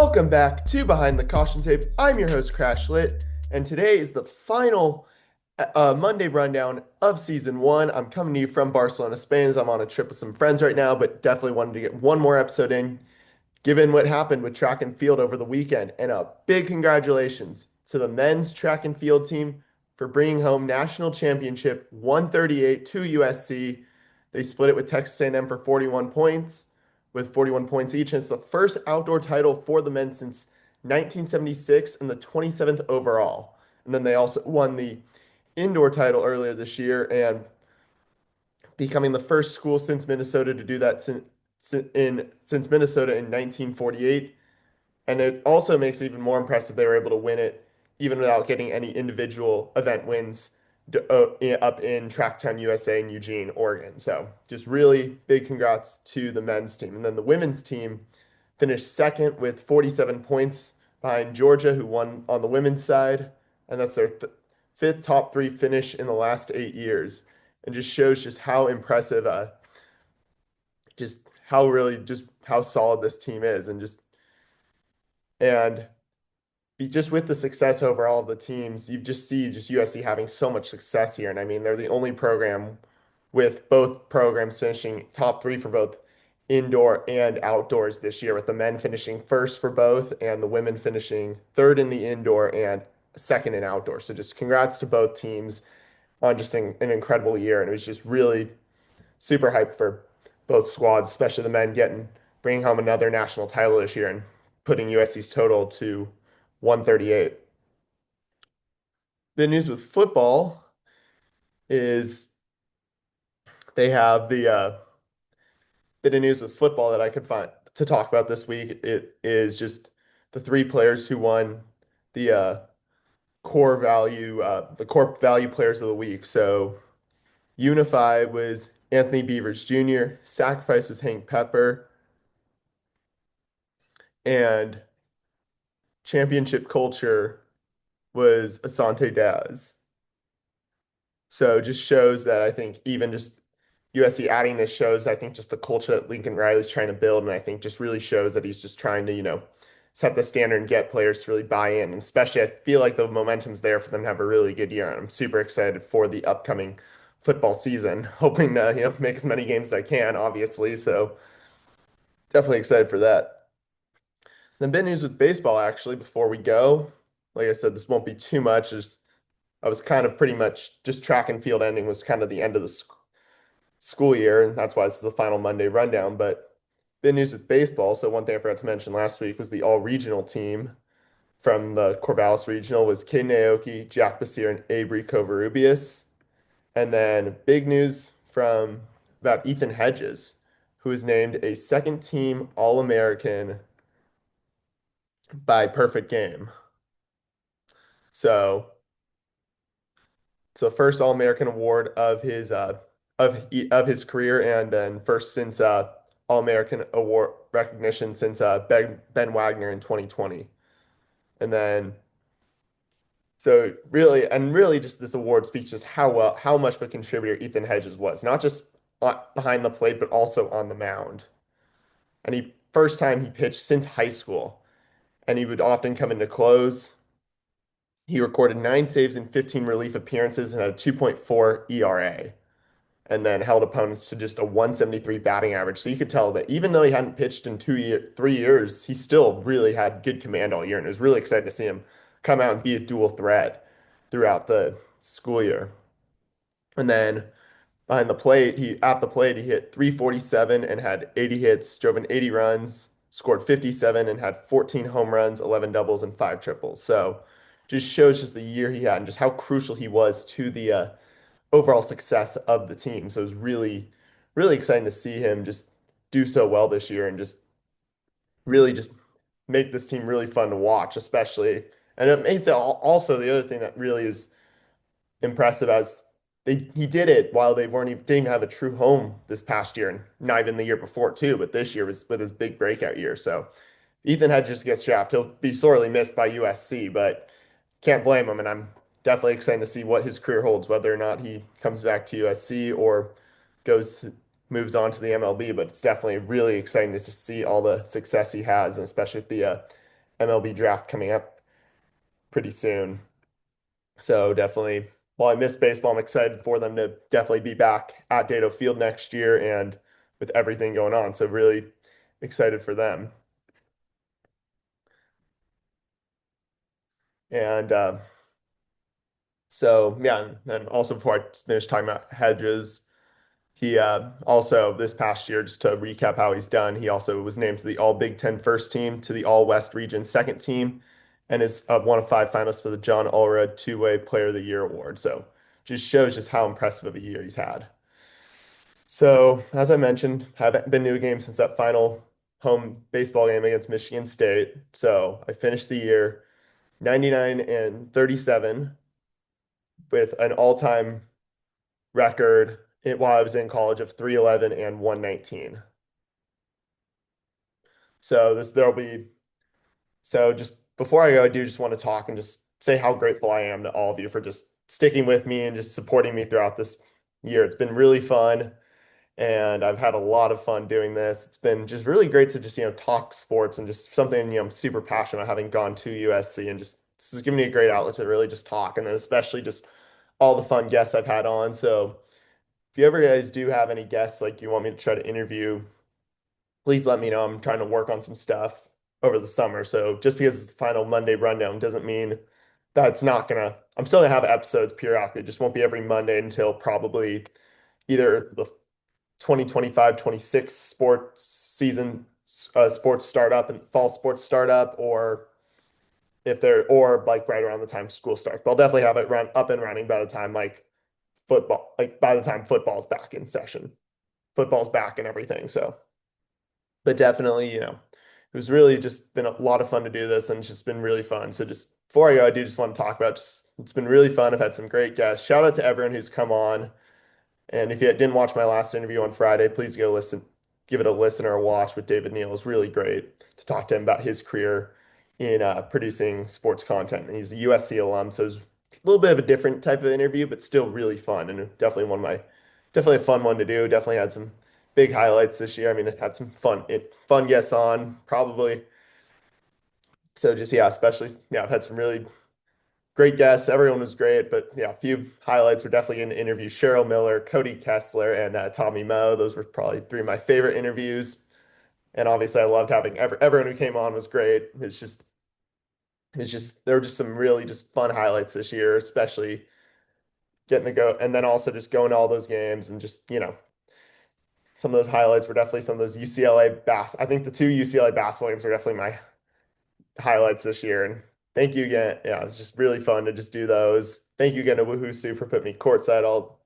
Welcome back to Behind the Caution Tape. I'm your host, CrashLit, and today is the final Monday rundown of season one. I'm coming to you from Barcelona, Spain, as I'm on a trip with some friends right now, but definitely wanted to get one more episode in, given what happened with track and field over the weekend. And a big congratulations to the men's track and field team for bringing home national championship 138 to USC. They split it with Texas A&M for 41 points, with 41 points each. And it's the first outdoor title for the men since 1976 and the 27th overall. And then they also won the indoor title earlier this year and becoming the first school since Minnesota to do that since Minnesota in 1948. And it also makes it even more impressive they were able to win it even without getting any individual event wins up in Tracktown, USA in Eugene, Oregon. So just really big congrats to the men's team. And then the women's team finished second with 47 points behind Georgia, who won on the women's side. And that's their fifth top three finish in the last 8 years. And just shows just how impressive, just how really, just how solid this team is. And just with the success overall of the teams, you just see just USC having so much success here. And I mean, they're the only program with both programs finishing top three for both indoor and outdoors this year, with the men finishing first for both and the women finishing third in the indoor and second in outdoor. So just congrats to both teams on just an incredible year. And it was just really super hyped for both squads, especially the men bringing home another national title this year and putting USC's total to 138. The news with football is they have the bit of news with football that I could find to talk about this week. It is just the three players who won the the core value players of the week. So Unify was Anthony Beavers Jr., Sacrifice was Hank Pepper, and Championship Culture was Asante Daz. So just shows that I think even just USC adding this shows, I think, just the culture that Lincoln Riley's trying to build. And I think just really shows that he's just trying to, set the standard and get players to really buy in. And especially, I feel like the momentum's there for them to have a really good year. And I'm super excited for the upcoming football season, hoping to, make as many games as I can, obviously. So definitely excited for that. Then big news with baseball, actually, before we go. Like I said, this won't be too much. Just I was kind of pretty much just track and field ending was kind of the end of the school year, and that's why this is the final Monday rundown. But big news with baseball. So one thing I forgot to mention last week was the all-regional team from the Corvallis Regional was Caden Aoki, Jack Basir, and Avery Covarrubias. And then big news from about Ethan Hedges, who was named a second team All-American by Perfect Game. So it's the first All-American award of his career, and then first since All-American award recognition since Ben Wagner in 2020. And then really just this award speaks just how much of a contributor Ethan Hedges was, not just behind the plate, but also on the mound. And he first time he pitched since high school, and he would often come into close. He recorded 9 saves in 15 relief appearances and had a 2.4 ERA, and then held opponents to just a 173 batting average. So you could tell that even though he hadn't pitched in 3 years, he still really had good command all year. And it was really exciting to see him come out and be a dual threat throughout the school year. And then at the plate, he hit 347 and had 80 hits, drove in 80 runs, scored 57 and had 14 home runs, 11 doubles, and 5 triples. So just shows just the year he had and just how crucial he was to the overall success of the team. So it was really, really exciting to see him just do so well this year and just really just make this team really fun to watch, especially. And it makes it also the other thing that really is impressive as he did it while they didn't have a true home this past year and not even the year before too, but this year was with his big breakout year. So Ethan Hedges gets drafted. He'll be sorely missed by USC, but can't blame him. And I'm definitely excited to see what his career holds, whether or not he comes back to USC or moves on to the MLB. But it's definitely really exciting to see all the success he has, and especially with the MLB draft coming up pretty soon. So definitely, while I miss baseball, I'm excited for them to definitely be back at Dado Field next year and with everything going on. So really excited for them. And so yeah, and also before I finish talking about Hedges, he also this past year, just to recap how he's done, he also was named to the All Big Ten first team, to the All West Region second team, and is one of five finalists for the John Allred Two-Way Player of the Year award. So just shows just how impressive of a year he's had. So as I mentioned, haven't been to a game since that final home baseball game against Michigan State. So I finished the year 99 and 37 with an all-time record while I was in college of 311 and 119. So this there'll be so just before I go, I do just want to talk and just say how grateful I am to all of you for just sticking with me and just supporting me throughout this year. It's been really fun and I've had a lot of fun doing this. It's been just really great to just, talk sports and just something, I'm super passionate about having gone to USC and just this has given me a great outlet to really just talk and then especially just all the fun guests I've had on. So if you ever guys do have any guests like you want me to try to interview, please let me know. I'm trying to work on some stuff over the summer. So just because it's the final Monday rundown doesn't mean that's not gonna, I'm still gonna have episodes periodically. It just won't be every Monday until probably either the 2025-26 sports season, sports startup and fall sports startup, or if they're, or like right around the time school starts. But I'll definitely have it run up and running by the time like football, like by the time football's back in session, football's back and everything. So but definitely, it was really just been a lot of fun to do this and it's just been really fun. So just before I go, I do just want to talk about just it's been really fun. I've had some great guests. Shout out to everyone who's come on. And if you didn't watch my last interview on Friday, please go listen, give it a listen or a watch with David Neal. It was really great to talk to him about his career in producing sports content. And he's a USC alum, so it was a little bit of a different type of interview, but still really fun and definitely definitely a fun one to do. Definitely had some big highlights this year. I mean, it had some fun guests on, probably. So just yeah, especially yeah, I've had some really great guests. Everyone was great, but yeah, a few highlights were definitely in the interview. Cheryl Miller, Cody Kessler, and Tommy Moe. Those were probably three of my favorite interviews. And obviously, I loved having everyone who came on was great. It's just there were just some really just fun highlights this year, especially getting to go and then also just going to all those games and just some of those highlights were definitely some of those UCLA I think the two UCLA basketball games were definitely my highlights this year. And thank you again. Yeah, it was just really fun to just do those. Thank you again to Woohoo for putting me courtside all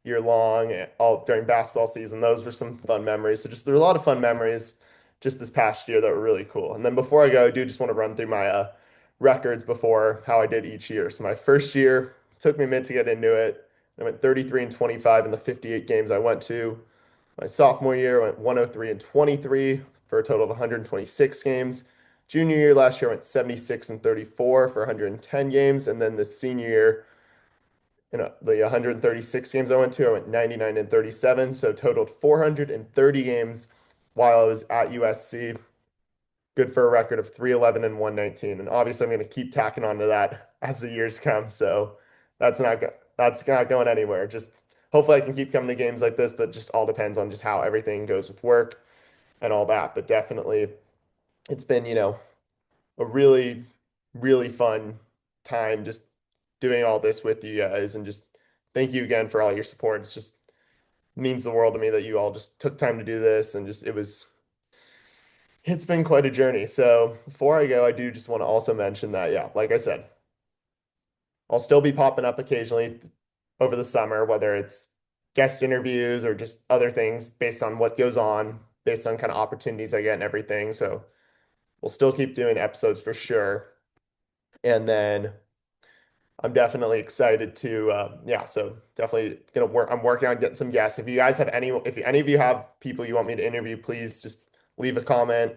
year long, all during basketball season. Those were some fun memories. So just there were a lot of fun memories just this past year that were really cool. And then before I go, I do just want to run through my records before how I did each year. So my first year took me a minute to get into it. I went 33 and 25 in the 58 games I went to. My sophomore year, I went 103 and 23 for a total of 126 games. Junior year last year, I went 76 and 34 for 110 games. And then the senior year, the 136 games I went to, I went 99 and 37. So totaled 430 games while I was at USC. Good for a record of 311 and 119. And obviously, I'm going to keep tacking on to that as the years come. So that's not going anywhere. Just hopefully I can keep coming to games like this, but just all depends on just how everything goes with work and all that. But definitely, it's been, a really, really fun time just doing all this with you guys. And just thank you again for all your support. It's just means the world to me that you all just took time to do this and just it's been quite a journey. So before I go, I do just want to also mention that, yeah, like I said, I'll still be popping up occasionally over the summer, whether it's guest interviews or just other things based on what goes on, based on kind of opportunities I get and everything. So we'll still keep doing episodes for sure. And then I'm definitely excited to, yeah, so definitely gonna work. I'm working on getting some guests. If you guys have if any of you have people you want me to interview, please just leave a comment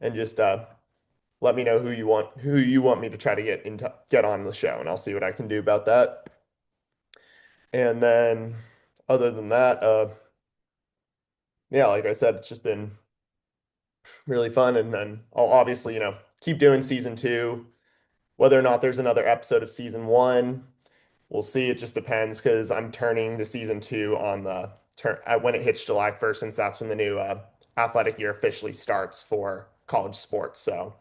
and just let me know who you want me to try to get on the show, and I'll see what I can do about that. And then other than that, yeah, like I said, it's just been really fun. And then I'll obviously, keep doing season two. Whether or not there's another episode of season one, we'll see. It just depends because I'm turning to season two on the turn when it hits July 1st, since that's when the new athletic year officially starts for college sports. So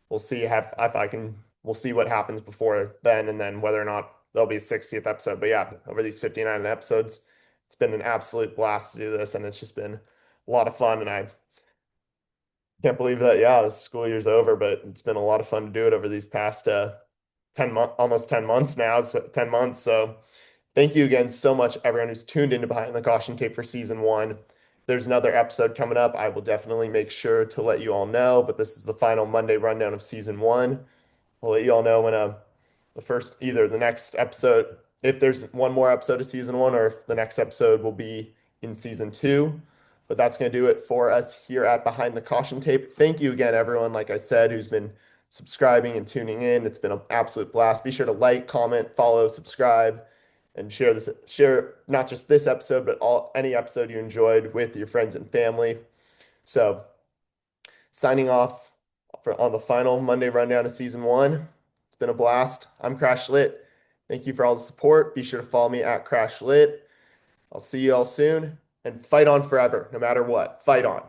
we'll see if I can. We'll see what happens before then, and then whether or not there'll be a 60th episode. But yeah, over these 59 episodes, it's been an absolute blast to do this, and it's just been a lot of fun. And I can't believe that, yeah, this school year's over, but it's been a lot of fun to do it over these past 10 months, almost 10 months now, so 10 months. So thank you again so much, everyone who's tuned into Behind the Caution Tape for season one. There's another episode coming up. I will definitely make sure to let you all know, but this is the final Monday rundown of season one. I'll let you all know when the first, either the next episode, if there's one more episode of season one, or if the next episode will be in season two. But that's going to do it for us here at Behind the Caution Tape. Thank you again, everyone, like I said, who's been subscribing and tuning in. It's been an absolute blast. Be sure to like, comment, follow, subscribe, and share not just this episode, but any episode you enjoyed with your friends and family. So signing off on the final Monday rundown of season one. It's been a blast. I'm CrashLit. Thank you for all the support. Be sure to follow me at CrashLit. I'll see you all soon, and fight on forever, no matter what. Fight on.